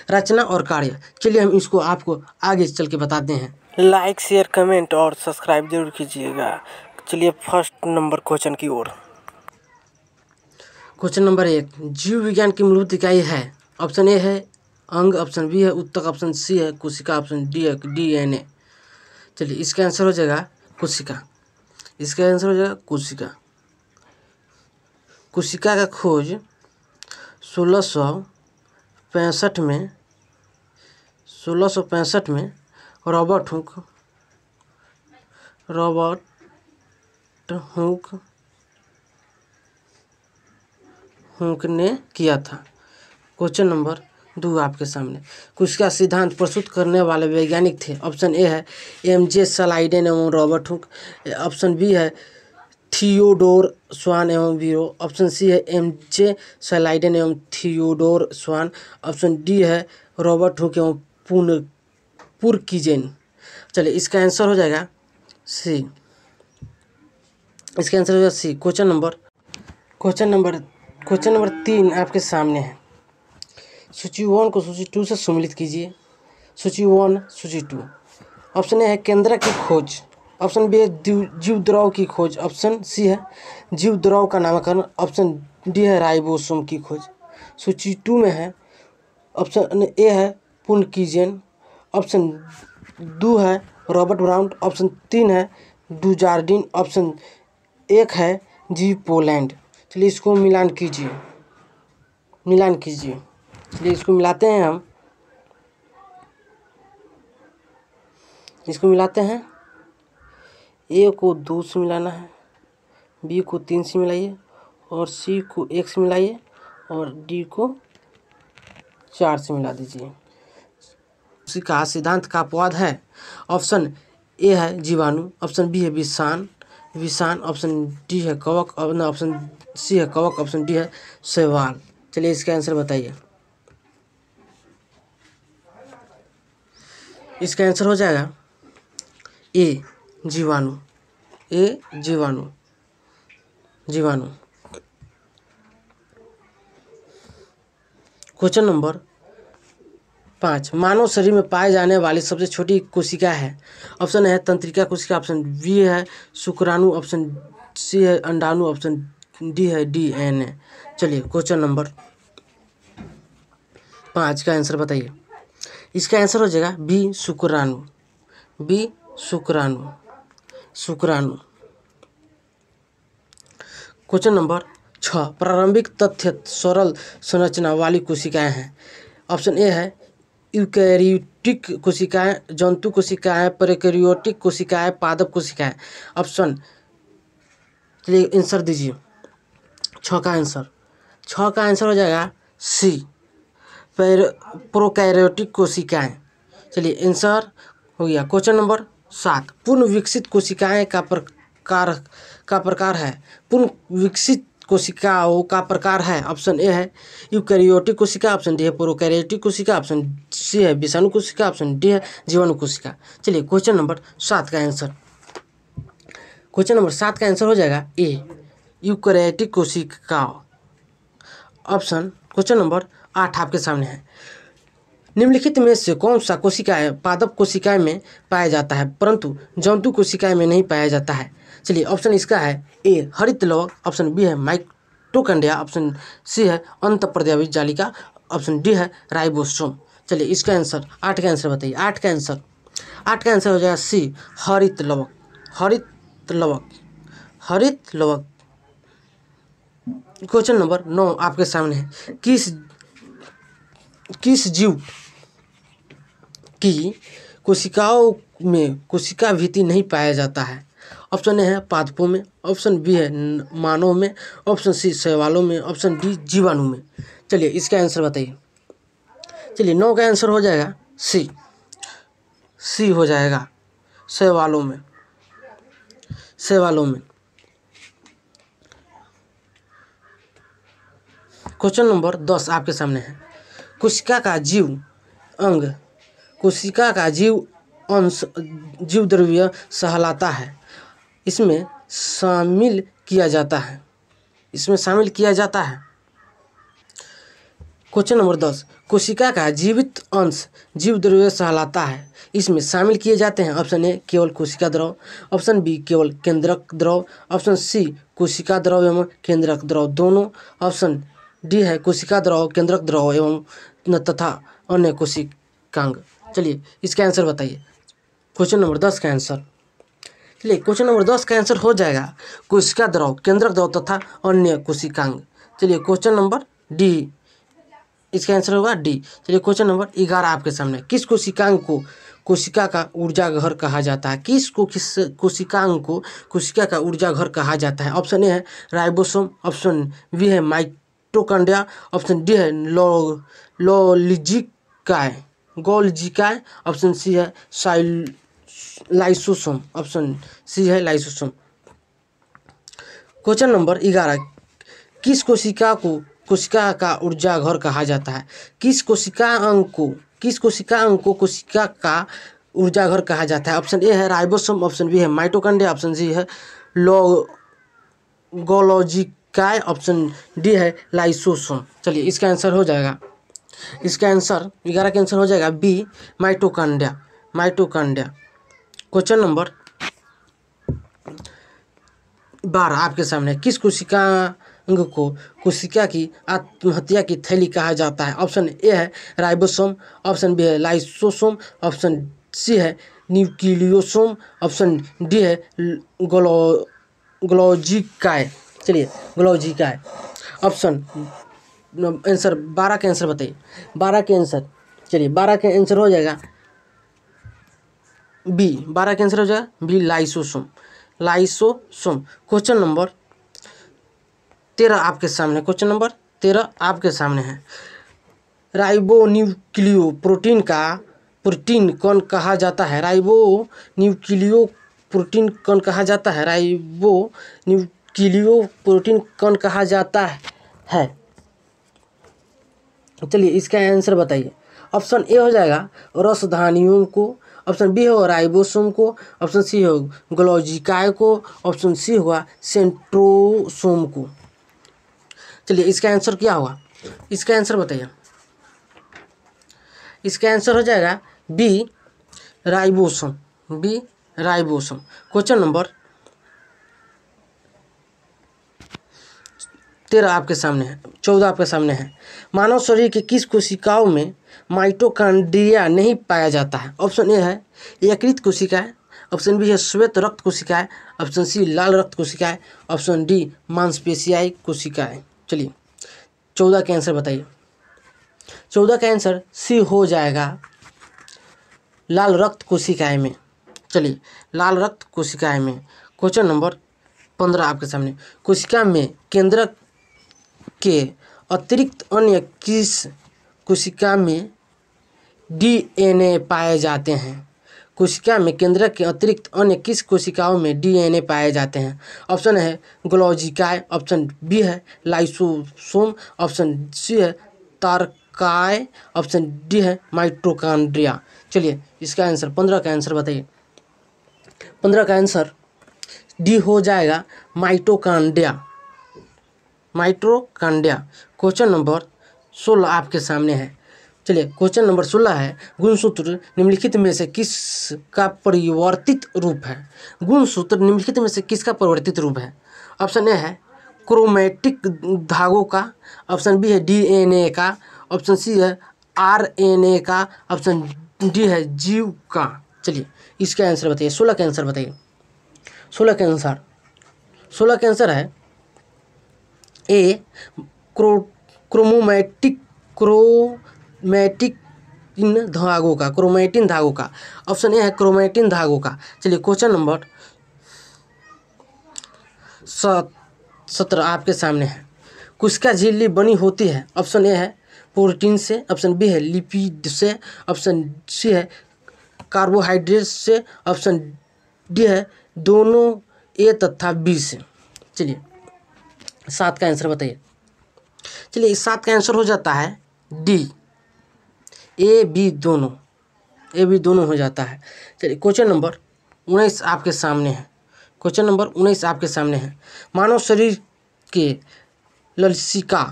रचना और कार्य। चलिए हम इसको आपको आगे चल के बताते हैं। लाइक शेयर कमेंट और सब्सक्राइब जरूर कीजिएगा। चलिए फर्स्ट नंबर क्वेश्चन की ओर। क्वेश्चन नंबर 1, जीव विज्ञान की मूलभूत इकाई है। ऑप्शन ए है अंग, ऑप्शन बी है उत्तक, ऑप्शन सी है कोशिका, ऑप्शन डी है DNA। चलिए इसका आंसर हो जाएगा कोशिका। इसका आंसर हो जाएगा कोशिका। कोशिका का खोज 1665 में रॉबर्ट हुक ने किया था। क्वेश्चन नंबर 2 आपके सामने। कोशिका सिद्धांत प्रस्तुत करने वाले वैज्ञानिक थे। ऑप्शन ए है MJ सलाइडेन एवं रॉबर्ट हुक, ऑप्शन बी है थियोडोर स्वान एवं वीरो, ऑप्शन सी है MJ सलाइडेन एवं थियोडोर स्वान, ऑप्शन डी है रॉबर्ट हुक एवं पुरकीजेन। चलिए इसका आंसर हो जाएगा सी। इसका आंसर हो जाएगा सी। क्वेश्चन नंबर 3 आपके सामने है। सूची 1 को सूची 2 से सम्मिलित कीजिए। सूची 1 सूची 2। ऑप्शन ए है केंद्रक की खोज, ऑप्शन बी है जीवद्रव की खोज, ऑप्शन सी है जीवद्रव का नामकरण, ऑप्शन डी है राइबोसोम की खोज। सूची 2 में है ऑप्शन ए है पुनकीजेन, ऑप्शन 2 है रॉबर्ट ब्राउन, ऑप्शन 3 है डुजार्डिन, ऑप्शन 1 है जी पोलैंड। चलिए इसको मिलान कीजिए। चलिए इसको मिलाते हैं हम। इसको मिलाते हैं। ए को 2 से मिलाना है, बी को 3 से मिलाइए और सी को 1 से मिलाइए और डी को 4 से मिला दीजिए। कोशिका सिद्धांत का अपवाद है। ऑप्शन ए है जीवाणु, ऑप्शन बी है विषाण, ऑप्शन डी है कवक, ऑप्शन सी है कवक, ऑप्शन डी है शैवाल। चलिए इसका आंसर बताइए। इसका आंसर हो जाएगा ए जीवाणु। क्वेश्चन नंबर 5, मानव शरीर में पाए जाने वाली सबसे छोटी कोशिका है। ऑप्शन है तंत्रिका कोशिका, ऑप्शन बी है शुक्राणु, ऑप्शन सी है अंडाणु, ऑप्शन डी है DNA। चलिए क्वेश्चन नंबर 5 का आंसर बताइए। इसका आंसर हो जाएगा बी शुक्राणु। क्वेश्चन नंबर 6, प्रारंभिक तथ्य सरल संरचना वाली कोशिकाएं हैं। ऑप्शन ए है यूकैरियोटिक कोशिकाएं, जंतु कोशिकाएं, प्रोकैरियोटिक कोशिकाएं, पादप कोशिकाएं। ऑप्शन चलिए आंसर दीजिए। 6 का आंसर हो जाएगा सी प्रोकैरियोटिक कोशिकाएं। चलिए आंसर हो गया। क्वेश्चन नंबर 7, पूर्ण विकसित कोशिकाएं का प्रकार है। पूर्ण विकसित कोशिकाओं का प्रकार है। ऑप्शन ए है यूकैरियोटिक कोशिका, ऑप्शन डी है प्रोकैरियोटिक कोशिका, ऑप्शन सी है विषाणु कोशिका, ऑप्शन डी है जीवाणु कोशिका। चलिए क्वेश्चन नंबर 7 का आंसर हो जाएगा ए यूकैरियोटिक कोशिका। ऑप्शन क्वेश्चन नंबर 8 आपके सामने है। निम्नलिखित में से कौन सा कोशिकाएं पादप कोशिकाएं में पाया जाता है परंतु जंतु कोशिकाएं में नहीं पाया जाता है? चलिए ऑप्शन इसका है ए हरित लवक, ऑप्शन बी है माइटोकॉन्ड्रिया, ऑप्शन सी है अंतःपर्यायी जालिका, ऑप्शन डी है राइबोसोम। चलिए इसका आंसर 8 का आंसर बताइए। 8 का आंसर हो जाएगा सी हरित लवक। क्वेश्चन नंबर 9 आपके सामने है। किस जीव की कोशिकाओं में कोशिका भित्ति नहीं पाया जाता है? ऑप्शन ए है पादपों में, ऑप्शन बी है मानव में, ऑप्शन सी शैवालों में, ऑप्शन डी जीवाणु में। चलिए इसका आंसर बताइए। चलिए 9 का आंसर हो जाएगा सी हो जाएगा शैवालों में। क्वेश्चन नंबर 10 आपके सामने है। कोशिका का जीव अंश जीव द्रव्य सहलाता है। इसमें शामिल किया जाता है। क्वेश्चन नंबर 10, कोशिका का जीवित अंश जीव द्रव्य सहलाता है। इसमें शामिल किए जाते हैं ऑप्शन ए केवल कोशिका द्रव, ऑप्शन बी केवल केंद्रक द्रव, ऑप्शन सी कोशिका द्रव एवं केंद्रक द्रव दोनों, ऑप्शन डी है कोशिका द्रव, केंद्रक द्रव एवं तथा अन्य कोशिकांग। चलिए इसका आंसर बताइए। क्वेश्चन नंबर 10 का आंसर, चलिए क्वेश्चन नंबर 10 का आंसर हो जाएगा कोशिका द्रव, केंद्रक द्रव तथा अन्य कोशिकांग। चलिए क्वेश्चन नंबर डी, इसका आंसर होगा डी। चलिए क्वेश्चन नंबर 11 आपके सामने, किस कोशिकांग को कोशिका का ऊर्जा घर कहा जाता है? किस कोशिकांग को कोशिका का ऊर्जा घर कहा जाता है? ऑप्शन ए है राइबोसोम, ऑप्शन बी है माइटोकॉन्ड्रिया, ऑप्शन डी है गोल्जिकाय, ऑप्शन सी है लाइसोसोम, ऑप्शन सी है लाइसोसोम। क्वेश्चन नंबर 11, किस कोशिका को कोशिका का ऊर्जा घर कहा जाता है? किस कोशिकांग को कोशिका का ऊर्जा घर कहा जाता है? ऑप्शन ए है राइबोसोम, ऑप्शन बी है माइटोकॉन्ड्रिया, ऑप्शन सी है गोल्जिकाय, ऑप्शन डी है लाइसोसोम। चलिए इसका आंसर हो जाएगा, इसका आंसर 11 का आंसर हो जाएगा बी माइटोकॉन्ड्रिया। क्वेश्चन नंबर 12 आपके सामने, किस कोशिकांग को कोशिका की आत्महत्या की थैली कहा जाता है? ऑप्शन ए है राइबोसोम, ऑप्शन बी है लाइसोसोम, ऑप्शन सी है न्यूक्लियोसोम, ऑप्शन डी है ग्लोजिकाय। चलिए ग्लोजिकाय ऑप्शन आंसर 12 के आंसर बताइए। 12 के आंसर, चलिए 12 के आंसर हो जाएगा बी, 12 के आंसर हो जाएगा बी लाइसोसोम। क्वेश्चन नंबर 13 आपके सामने, क्वेश्चन नंबर 13 आपके सामने है, राइबोन्यूक्लियो प्रोटीन कौन कहा जाता है? राइबोन्यूक्लियो प्रोटीन कौन कहा जाता है? राइबोन्यूक्लियो प्रोटीन कौन कहा जाता है? चलिए इसका आंसर बताइए। ऑप्शन ए हो जाएगा रसधानियों को, ऑप्शन बी होगा राइबोसोम को, ऑप्शन सी हो ग्लोजिकाय को, ऑप्शन सी होगा सेंट्रोसोम को। चलिए इसका आंसर क्या होगा, इसका आंसर बताइए। इसका आंसर हो जाएगा बी राइबोसोम। क्वेश्चन नंबर 13 आपके सामने है, 14 आपके सामने है, मानव शरीर के किस कोशिकाओं में माइटोकॉन्ड्रिया नहीं पाया जाता है? ऑप्शन ए है यकृत कोशिकाएं, ऑप्शन बी है श्वेत रक्त कोशिकाएं, ऑप्शन सी लाल रक्त कोशिकाएं, ऑप्शन डी मांसपेशियाई कोशिकाएं। चलिए 14 का आंसर बताइए। 14 का आंसर सी हो जाएगा लाल रक्त कोशिकाएं में। चलिए लाल रक्त कोशिकाएं में। क्वेश्चन नंबर 15 आपके सामने, कोशिका में केंद्रक के अतिरिक्त अन्य किस कोशिका में डीएनए पाए जाते हैं? कोशिका में केंद्रक के अतिरिक्त अन्य किस कोशिकाओं में डीएनए पाए जाते हैं? ऑप्शन है ग्लोजिकाय, ऑप्शन बी है लाइसोसोम, ऑप्शन सी है तारकाय, ऑप्शन डी है माइटोकॉन्ड्रिया। चलिए इसका आंसर 15 का आंसर बताइए। 15 का आंसर डी हो जाएगा माइटोकॉन्ड्रिया। क्वेश्चन नंबर 16 आपके सामने है। चलिए क्वेश्चन नंबर 16 है, गुणसूत्र निम्नलिखित में से किसका परिवर्तित रूप है? गुणसूत्र निम्नलिखित में से किसका परिवर्तित रूप है? ऑप्शन ए है क्रोमैटिक धागों का, ऑप्शन बी है डीएनए का, ऑप्शन सी है आरएनए का, ऑप्शन डी है जीव का। चलिए इसका आंसर बताइए। 16 का आंसर बताइए। 16 का आंसर है ए क्रोमैटिन धागों का, ऑप्शन ए है क्रोमैटिन धागों का। चलिए क्वेश्चन नंबर 17 आपके सामने है, कोशिका झिल्ली बनी होती है? ऑप्शन ए है प्रोटीन से, ऑप्शन बी है लिपिड से, ऑप्शन सी है कार्बोहाइड्रेट से, ऑप्शन डी है दोनों ए तथा बी से। चलिए 7 का आंसर बताइए। चलिए इस 7 का आंसर हो जाता है डी, ए बी दोनों हो जाता है। चलिए क्वेश्चन नंबर 19 आपके सामने है। क्वेश्चन नंबर 19 आपके सामने है, मानव शरीर के लसिका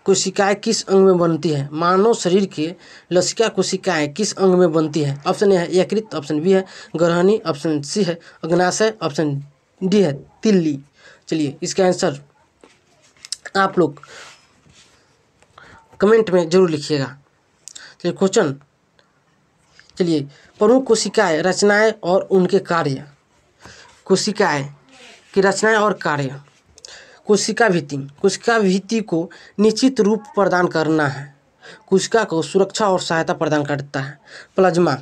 कोशिकाएं किस अंग में बनती है? मानव शरीर के लसिका कोशिकाएं किस अंग में बनती है? ऑप्शन ए है यकृत, ऑप्शन बी है ग्रहणी, ऑप्शन सी है अग्नाशय, ऑप्शन डी है तिल्ली। चलिए इसका आंसर आप लोग कमेंट में जरूर लिखिएगा। चलिए क्वेश्चन, चलिए प्रमुख कोशिकाएं, रचनाएं और उनके कार्य। कोशिकाएं की रचनाएं और कार्य। कोशिका भित्ति, कोशिका भित्ति को निश्चित रूप प्रदान करना है। कोशिका को सुरक्षा और सहायता प्रदान करता है। प्लाज्मा,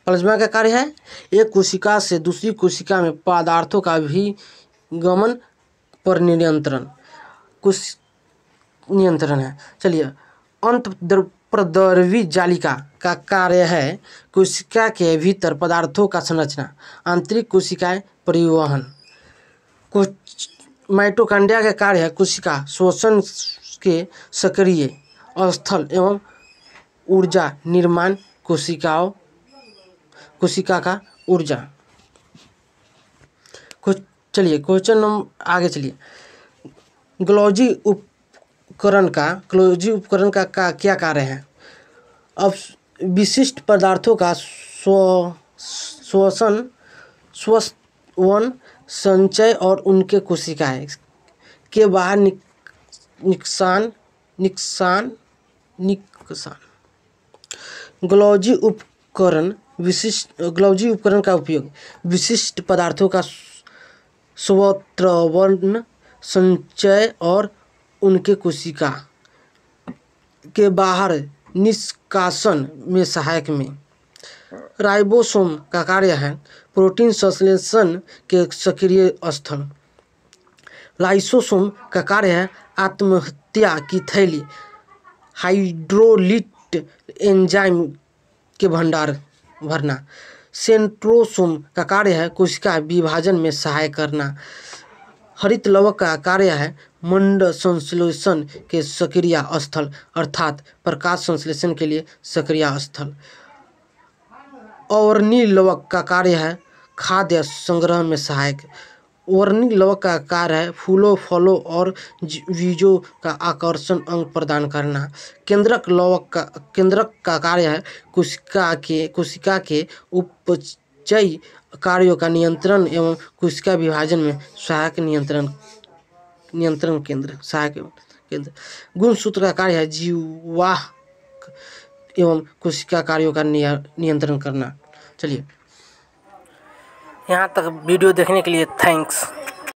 प्लाज्मा का कार्य है एक कोशिका से दूसरी कोशिका में पदार्थों का विगमन पर नियंत्रण, कुछ नियंत्रण है। चलिए अंतःप्रद्रवी जालिका का कार्य है कोशिका के भीतर पदार्थों का संरचना। आंतरिक कोशिकाएं परिवहन। माइटोकॉन्ड्रिया का कार्य है कोशिका श्वसन के सक्रिय स्थल एवं ऊर्जा निर्माण। कोशिका का ऊर्जा। चलिए क्वेश्चन नंबर आगे चलिए। गोल्जी उपकरण का क्या कार्य है? अब विशिष्ट पदार्थों का श्वसन, संचय और उनके कोशिकाएं के बाहर निकसान। गोल्जी उपकरण का उपयोग विशिष्ट पदार्थों का स्रोतवन, संचय और उनके कोशिका के बाहर निष्कासन में सहायक में। राइबोसोम का कार्य है प्रोटीन संश्लेषण के सक्रिय स्थल। लाइसोसोम का कार्य है आत्महत्या की थैली, हाइड्रोलिट एंजाइम के भंडार भरना। सेंट्रोसोम का कार्य है कोशिका विभाजन में सहाय करना। हरित लवक का कार्य है मंड संश्लेषण के सक्रिय स्थल अर्थात प्रकाश संश्लेषण के लिए सक्रिय स्थल। वर्णी लवक का कार्य है खाद्य संग्रह में सहायक। वर्णी लवक का कार्य है फूलों, फलों और बीजों का आकर्षण अंग प्रदान करना। केंद्रक का कार्य है कोशिका के उपचयी कार्यों का नियंत्रण एवं कोशिका विभाजन में सहायक नियंत्रण केंद्र, सहायक केंद्र। गुणसूत्र का कार्य है जीवाह एवं कोशिका कार्यों का नियंत्रण करना। चलिए यहाँ तक वीडियो देखने के लिए थैंक्स।